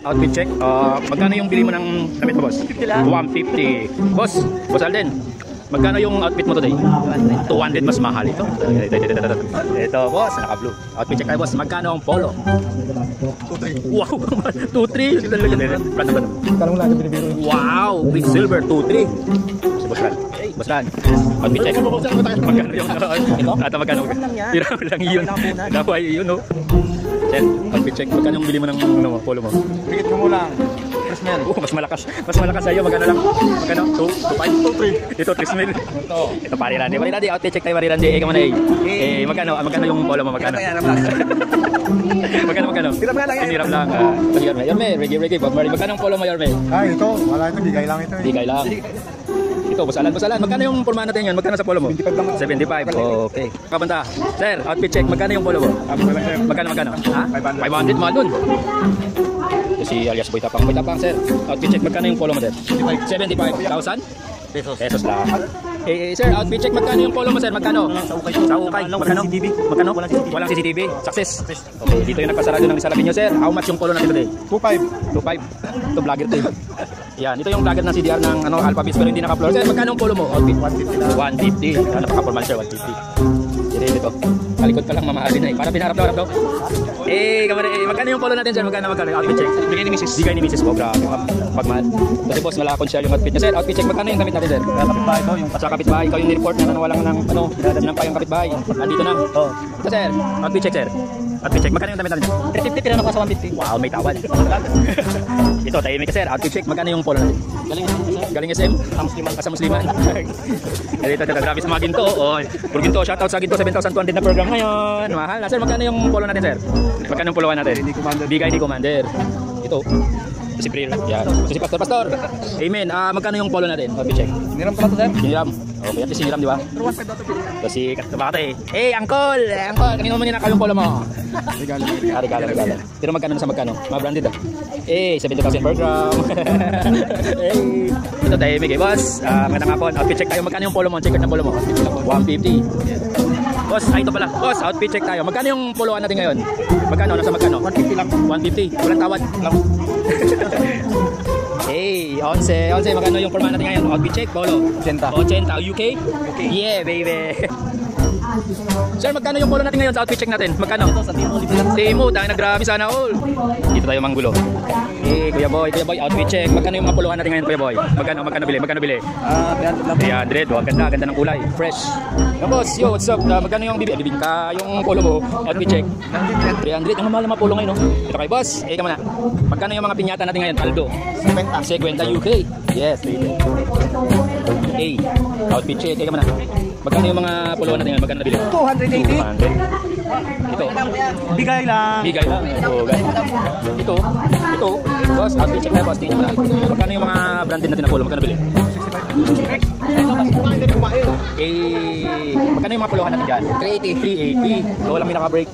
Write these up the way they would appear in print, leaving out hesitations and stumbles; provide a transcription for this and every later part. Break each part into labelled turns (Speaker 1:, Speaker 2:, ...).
Speaker 1: Outfit check. Magkano yung bili mo ng damit mo, boss? 150. Boss Alden. Magkano yung outfit mo today? 200, mas mahal ito. Ito, boss, naka-blue. Outfit check tayo, boss. Magkano ang polo? 2-3. Wow, 2-3. Wow, with silver, 2-3. Si Boss Ran. Boss Ran, outfit check. Magkano yung ito? At magkano? Hiram lang yun. Naway yun, no? Sir, outfit check. Magkano yung bili mo ng polo mo?
Speaker 2: Bigit mo lang.
Speaker 1: Mas malakas. Mas malakas sa'yo. Magkano lang? Magkano? 2-5? 2-3. Ito, 3 mil. Ito, pari Randy. Outfit check tayo, pari Randy. Ikaw man eh. Magkano yung polo mo? Magkano? Magkano? Hiniram lang. Yorme, Reggae. Bob Marley. Magkano yung polo mo, Yorme?
Speaker 2: Ay, ito. Wala ito. Bigay lang ito.
Speaker 1: Bigay lang. Ito, Boss Alan. Magkano yung porma natin yun? Magkano sa polo mo? 75. Okay. Kapanta. Sir, outfit check. Magkano yung polo mo? Magkano? Ha? 500. Mahal dun. Si alias Boy Tapang, sir. Outfit check. Magkano yung polo mo, sir? 75,000 pesos lang. Sir, outfit check. Magkano yung polo mo, sir? Magkano? Sa ukay. Magkano? Walang CCTV. Success. Okay, dito yung nagpasarado ng Rizal Avenue, sir. How much yung polo natin today?
Speaker 2: 2.5.
Speaker 1: Ito, vlogger to. Yan, ito yung vlogger ng CDR ng Alphabets pero hindi naka-floor. Sir, magkano yung polo mo? Outfit? 150. Napaka-formal, sir. 150. Ito. Kalikot ka lang, mamahalin na eh. Para pinarap daw. Magkano yung polo natin, sir? Magkano? Outfit check. Bigay ni Mrs. Oh, grabe. Pagmahal. Kasi boss, malakon siya yung outfit niya. Sir, outfit check. Magkano yung damit natin, sir?
Speaker 2: Kapitbahay ko.
Speaker 1: Sa kapitbahay, ikaw yung nireport na walang pa yung kapitbahay. Andito na. Ito, sir. Outfit check, sir. Outfit check. Magkano yung damit natin? 350, pero naka sa 150. Wow, may tawad. Ito, tahimik ka, sir. Outfit check. Magkano yung polo natin? Galing SM? Sa Musliman. Ito, grabe sa mga ginto. Puro ginto, shoutout sa ginto. 7,200 na program ngayon. Mahal na. Sir, magkano yung polo natin, sir? Magkano yung poloan natin? Bigay ni Commander. Ito. Si Priel. Yan. Si Pastor. Amen. Magkano yung polo natin? Outfit check.
Speaker 2: Hiniram pala ito, sir?
Speaker 1: Hiniram. Okay, at least hiniram, di ba? Ito si Katabate. Uncle! Kanino mo ninakaw yung polo mo? Regalo. Pero magkano na sa magkano? Mga branded 70,000 per gram. Ito tayo, Migay. Boss, magandang hapon. Outfit check tayo. Magkano yung polo mo? Check na polo mo. 150. Boss, ito pala. Boss, outfit check tayo. Magkano yung poloan natin ngayon? Magkano? Nasa magkano?
Speaker 2: 150 lang.
Speaker 1: 150. Walang tawad. 11. Magkano yung forma natin ngayon? Outfit check, polo. 80. UK? Yeah, baby. Sir, magkano yung polo natin ngayon sa outfit check natin? Magkano?
Speaker 2: Sa
Speaker 1: Timo, dahil nagrabi sana all. Dito tayo manggulo. Kuya Boy, outfit check. Magkano yung mga puluhan natin ngayon, Kuya Boy? Magkano bili? 300 lang. 300. Ganda ng kulay. Fresh. Boss, yo, what's up? Magkano yung bibingka yung polo mo? Outfit check. 300. Ang mahal na mga polo ngayon, no? Ito kay boss. Ikaw muna. Magkano yung mga pinyata natin ngayon? Aldo. 50 UK. Yes, baby. Outfit check. Ikaw muna. Magkano yung mga puluhan natin ngayon? Magkano nabili?
Speaker 2: 280.
Speaker 1: 200. Ito.
Speaker 2: Bigay lang.
Speaker 1: Ito. Boss, outfit check tayo, boss. Tingnan mo na. Magkano yung mga branded natin na polo? Magkano bili? Magkano yung mga puluhan natin dyan? 380. So, walang may naka-break.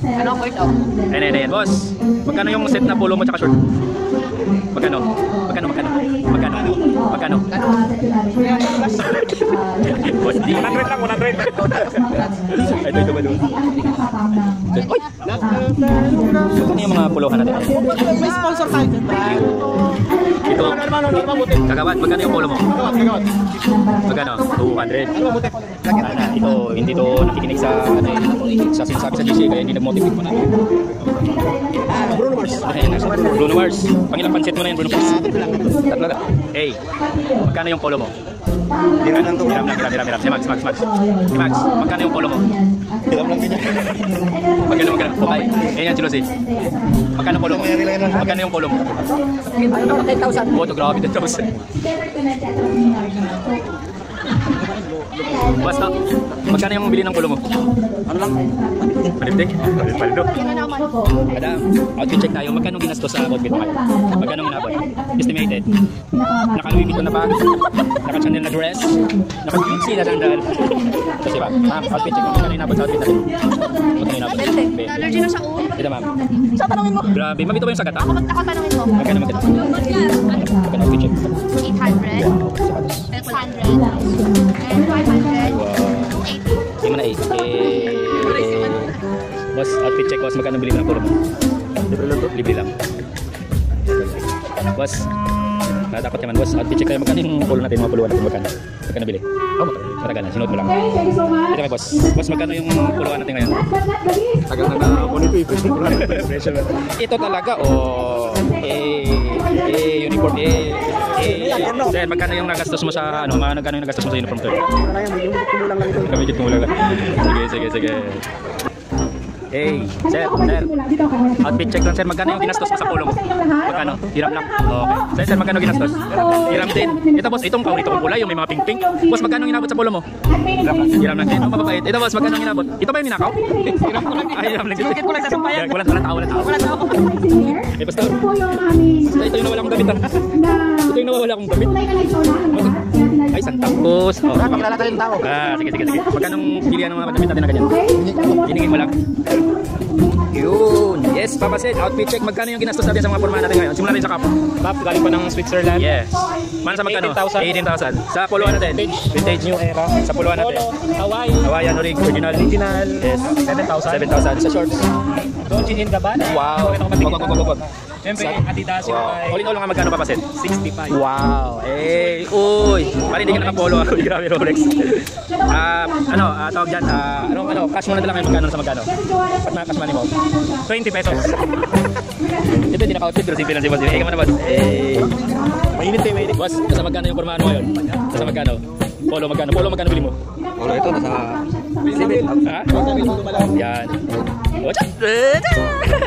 Speaker 3: Ano ang point out?
Speaker 1: Ayan, boss. Magkano yung set na polo mo tsaka short? Magkano? Boss, 100 lang, 100. Ito ba doon? Uy! Magkano yung mga puluhan natin?
Speaker 3: May sponsor tayo.
Speaker 1: Ito. Kagawad, magkano yung polo mo? Magkano? 200. Ito, hindi to nakikinig sa sinasabi sa GC, kaya hindi nag-motivate mo na. Bruno Mars. Pangilang pansit mo na yun, Bruno Mars? Tatlo na. Magkano yung polo mo? Hiram lang. Si Max. Magkano yung polo mo?
Speaker 2: Hiram lang din yan.
Speaker 1: Magkano? Okay. Yan, Chilosi. Magkano polo mo? Magkano yung polo mo?
Speaker 3: 10,000.
Speaker 1: Ito, grabe, 10,000. Basta, magkano yung bili ng polo mo?
Speaker 2: Ano lang?
Speaker 1: Palipte? Paldo. Madam, outfit check tayo. Magkano ginastos sa outfit mo kayo? Magkano inabot? Estimated? Naka-Louis Vuitton na pa? Naka-Chanel na dress? Naka-Gucci na sandal? Kasi ba? Ma'am, outfit check mo. Magkano inabot sa outfit natin? Magkano inabot?
Speaker 3: Allergy na sa ulo.
Speaker 1: Ito, ma'am.
Speaker 3: So, tanongin mo.
Speaker 1: Grabe. Ma'am, ito ba yung sagat, ha?
Speaker 3: Ako tanongin mo.
Speaker 1: Magkano? Magkano outfit check?
Speaker 3: 800. 600. And 500.
Speaker 1: Wow. 80. Hindi mo na 8. Boss, outfit check, boss. Magkano bili mo ng polo mo? Libre lang. Boss. Natakot naman, boss. Outfit check tayo. Magkano yung polo natin, mga puluhan natin? Magkano? Magkano bili? Oh, matagal na. Sinuot mo lang. Ito may boss. Boss, magkano yung puluhan natin ngayon?
Speaker 2: Tagal na ako nito eh.
Speaker 1: Ito talaga, uniform, Sir, magkano yung nagastos mo sa, magkano yung nagastos mo sa uniform to? Kamidit mo lang. Sige. Sir. Outfit check lang, sir. Magkano yung ginastos mo sa polo mo? Magkano? Hiram lang. Okay. Sir, magkano ginastos? Hiram din. Ito, boss, itong paborito kong kulay, yung may mga pink-pink. Boss, magkano inabot sa polo mo? Hiram lang din. Mababait. Ito, boss, magkano inabot? Ito ba yung ninakaw? Hiram ko lang. Hiram lang din. Bakit ko lang sasampayan? Walang tao. Basta. Ito yung nawala akong damit. Ito yung nawala akong damit. Ay, santapos.
Speaker 2: Pakilala tayong tao.
Speaker 1: Sige. Magkano pilihan ng mga damit natin na ganyan? Hiningin mo lang. Yun. Yes, Papa Sed, outfit check. Magkano yung ginastos natin sa mga forma natin ngayon? Simulan natin sa kapo.
Speaker 2: Pap, galing pa ng Switzerland.
Speaker 1: Yes. Mana sa magkano?
Speaker 2: 18,000.
Speaker 1: 18,000. Sa puluhan natin?
Speaker 2: Vintage new era.
Speaker 1: Sa puluhan natin?
Speaker 2: Hawaii.
Speaker 1: Hawaiian original.
Speaker 2: Yes. 7,000.
Speaker 1: 7,000. Sa shorts?
Speaker 2: Dolce & Gabbana.
Speaker 1: Wow. Wag.
Speaker 2: Siyempre, Adidas yung
Speaker 1: Wow. All in all nga magkano, Papa Sed?
Speaker 2: 65.
Speaker 1: Wow. Uy. Pari hindi ka nakapolo. Grabe, Rolex. Tawag dyan. Cash mo na lang ngayon magkano sa magkano? At mga cash money mo?
Speaker 2: 20 pesos.
Speaker 1: Ito hindi naka-outfit pero simple lang si boss. Ikaw na boss.
Speaker 2: Mainit.
Speaker 1: Boss, nasa magkano yung formahan mo ngayon? Nasa magkano? Polo magkano bili mo?
Speaker 2: Polo ito, nasa 7.
Speaker 1: Ha? Yan.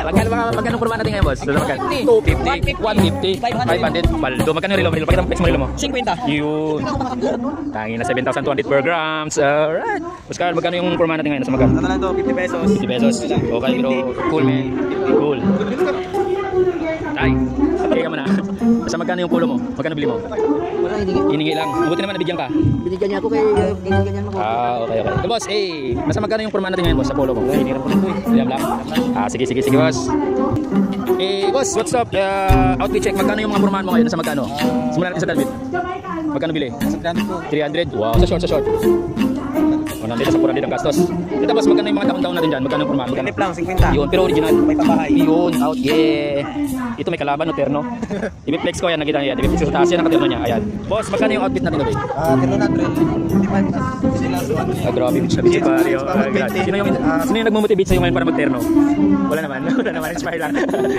Speaker 1: Magkano formahan natin ngayon, boss? Nasa magkano? 250, 150, 500. Paldo, magkano yung relo? Pakita mo flex mo relo mo.
Speaker 2: 50.
Speaker 1: Yun. Tangin na 7,200 per grams. Alright. Boss Carl, magkano yung formahan natin ngayon? Nasa magkano?
Speaker 2: Ano lang ito? 50 pesos.
Speaker 1: 50 pesos. Okay, pero cool, man. Cool. Tay, okay ka mo na. Nasa magkano yung polo mo? Magkano bili mo?
Speaker 2: Wala,
Speaker 1: Hiningi lang. Mabuti naman nabigyan ka.
Speaker 2: binigyan niya ako kay binigyan niya ako.
Speaker 1: Okay. So, boss, nasa magkano yung formahan natin ngayon, boss, sa polo mo?
Speaker 2: Hiniram ko nito eh.
Speaker 1: Hiram lang? Sige, boss. Boss, what's up? Outfit check. Magkano yung mga formahan mo ngayon? Nasa magkano? Simulan natin sa damit. Magkano bili?
Speaker 2: Sa grande ko.
Speaker 1: 300? Wow, sa short. 100 sa 400 ang gastos. Ito, boss, magkano yung mga taon-taon natin dyan? Magkano yung formahan?
Speaker 2: Ganip lang, 50.
Speaker 1: Yun, pero original.
Speaker 2: May pabahay.
Speaker 1: Yun, out, yeah. Ito may kalaban, no, terno. I-flex ko yan, nakita niya yan. I-flex ko sa taas yan, nakaterno niya. Ayan. Boss, magkano yung outfit natin today?
Speaker 2: Terno na 3.
Speaker 1: Grabe, sabi si pare. Sino yung nagmo-motivate sa'yo ngayon para mag-terno? Wala naman, inspire lang.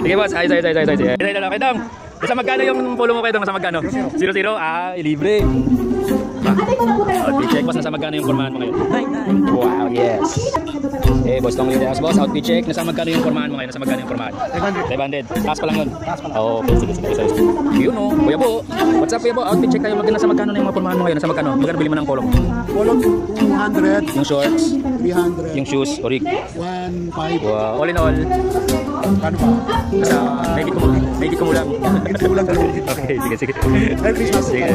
Speaker 1: Sige, boss, ayos. Ito, okay, dong. Nasa magkano yung polo mo kayo dong? Nasa magkano? 0-0? Libre. Outfit check, boss, nasa magkano yung formahan mo ngayon? Wow, yes. Boss, tong yun. Boss, outfit check, nasa magkano yung formahan mo ngayon? Nasa magkano yung formahan? 500. Taas pa lang yun. Okay, sige. Yun o, Kuya Bo. What's up, Kuya Bo? Outfit check tayo. Nasa magkano na yung mga formahan mo ngayon? Nasa magkano? Magkano bili mo ng polo mo?
Speaker 4: Polo 200,
Speaker 1: Yung shorts,
Speaker 4: 300,
Speaker 1: yung shoes, orig.
Speaker 4: 150.
Speaker 1: Wow, all in all.
Speaker 4: Ano ba?
Speaker 1: Nasa, may ko mo lang. Okay, sige.
Speaker 4: Merry Christmas.
Speaker 1: Sige.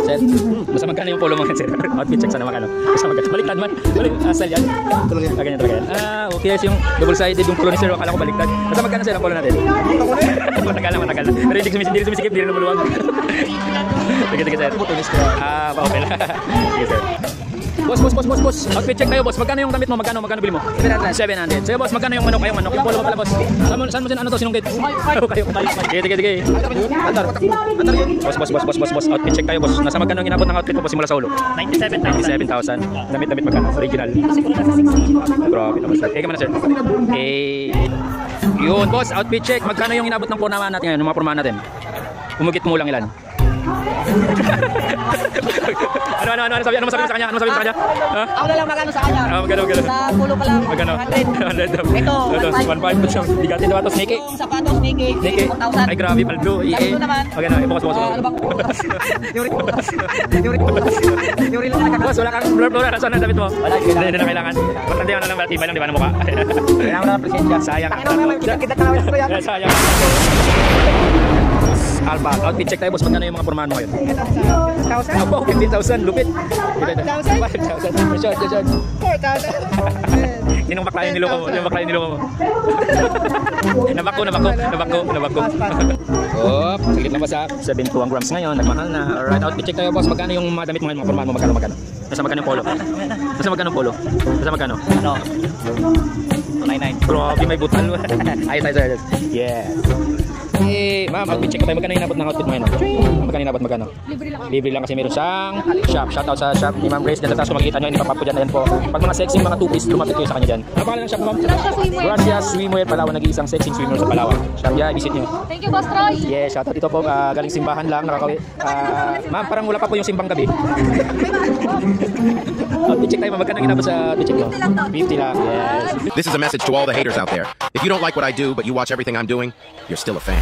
Speaker 1: Sir, nasa magkano yung polo mo ngayon, sir? Outfit check sana magkano? Nasa magkano? Baliktad man. Asal yan. Ganyan talaga yan. Okay, yes, yung double-sided yung polo ni sir. Akala ko baliktad. Nasa magkano, sir, ang polo natin? Matagal na. Pero hindi sumisikip, hindi rin lumuluwag. Sige, sir. Okay lang. Sige, sir. Boss. Outfit check tayo, boss. Magkano yung damit mo? Magkano bili mo? 700. Sige, boss, magkano yung manok? Yung polo mo pala, boss. Saan mo sinungkit? Kayo. Sige. Boss. Outfit check tayo, boss. Nasa magkano yung inabot ng outfit mo, boss, simula sa ulo? 97,000. Damit magkano? Original. Grabe naman, sir. Kaya ka sir. Yun, boss. Outfit check. Magkano yung inabot ng pormahan natin ngayon? Yung mga pormahan natin? Umugit mo lang ilan? Ano sabi mo sa kanya? Ha?
Speaker 5: Ako na lang magano sa kanya.
Speaker 1: Magano.
Speaker 5: Sa pulo pa lang.
Speaker 1: Magano?
Speaker 5: 100. Ito,
Speaker 1: 1.5. Bigatin naman ito, Snake.
Speaker 5: Yung sapatos, Nike.
Speaker 1: 4,000. Ay, grabe, paldo.
Speaker 5: Paldo naman.
Speaker 1: Magano, ibukas.
Speaker 5: Ano bang? Yuri lang nagkakaroon.
Speaker 1: Boss, wala kang blur. Saan ang damit mo? Wala, hindi na kailangan. Ba't nandiyan na lang, matibay lang, di ba, ng mukha?
Speaker 5: Kailangan mo na presensya.
Speaker 1: Sayang.
Speaker 5: Kita ka naman ko yan.
Speaker 1: Sayang. Alba, outfit check tayo, boss. Magkano yung mga pormahan mo ngayon?
Speaker 5: 1,000?
Speaker 1: Abo, 15,000. Lupit.
Speaker 5: 5,000?
Speaker 1: 5,000. Short.
Speaker 5: 4,000?
Speaker 1: Yung bakla yung niloko mo. Nabako. Saglit lang, boss, ha? 71 grams ngayon, nagmahal na. Alright, outfit check tayo, boss. Magkano yung mga damit mo ngayon, mga pormahan mo? Magkano? Nasa magkano yung polo? Nasa magkano?
Speaker 2: Ano? 99.
Speaker 1: Grabe, may butal. Ayos. Yeah. Eh, ma'am, outfit check tayo. Magkano inabot ng outfit mo ngayon? Magkano inabot, magkano?
Speaker 3: Libre lang.
Speaker 1: Libre lang kasi meron siyang shop. Shoutout sa shop ni Ma'am Grace. Dito sa taas kung makikita nyo, ipapap ko dyan. Ayan po. Pag mga sexy, mga two-piece, lumapit kayo sa kanya dyan. Ano pangalan ng shop, ma'am?
Speaker 3: Gracia Swimwear.
Speaker 1: Gracia Swimwear, Palawan. Nag-iisang sexy swimmer sa Palawan. Shop yan, visit nyo.
Speaker 3: Thank you, Boss Troy.
Speaker 1: Yes, shoutout. Ito po, galing simbahan lang, nakakawi. Ma'am, parang wala pa po yung simbang gabi. Outfit check tayo, ma'am. Magkano inabot sa outfit check mo? 50 lang. Yes.
Speaker 6: This is a message to all the haters out there. If you don't like what I do, but you watch everything I'm doing, you're still a fan.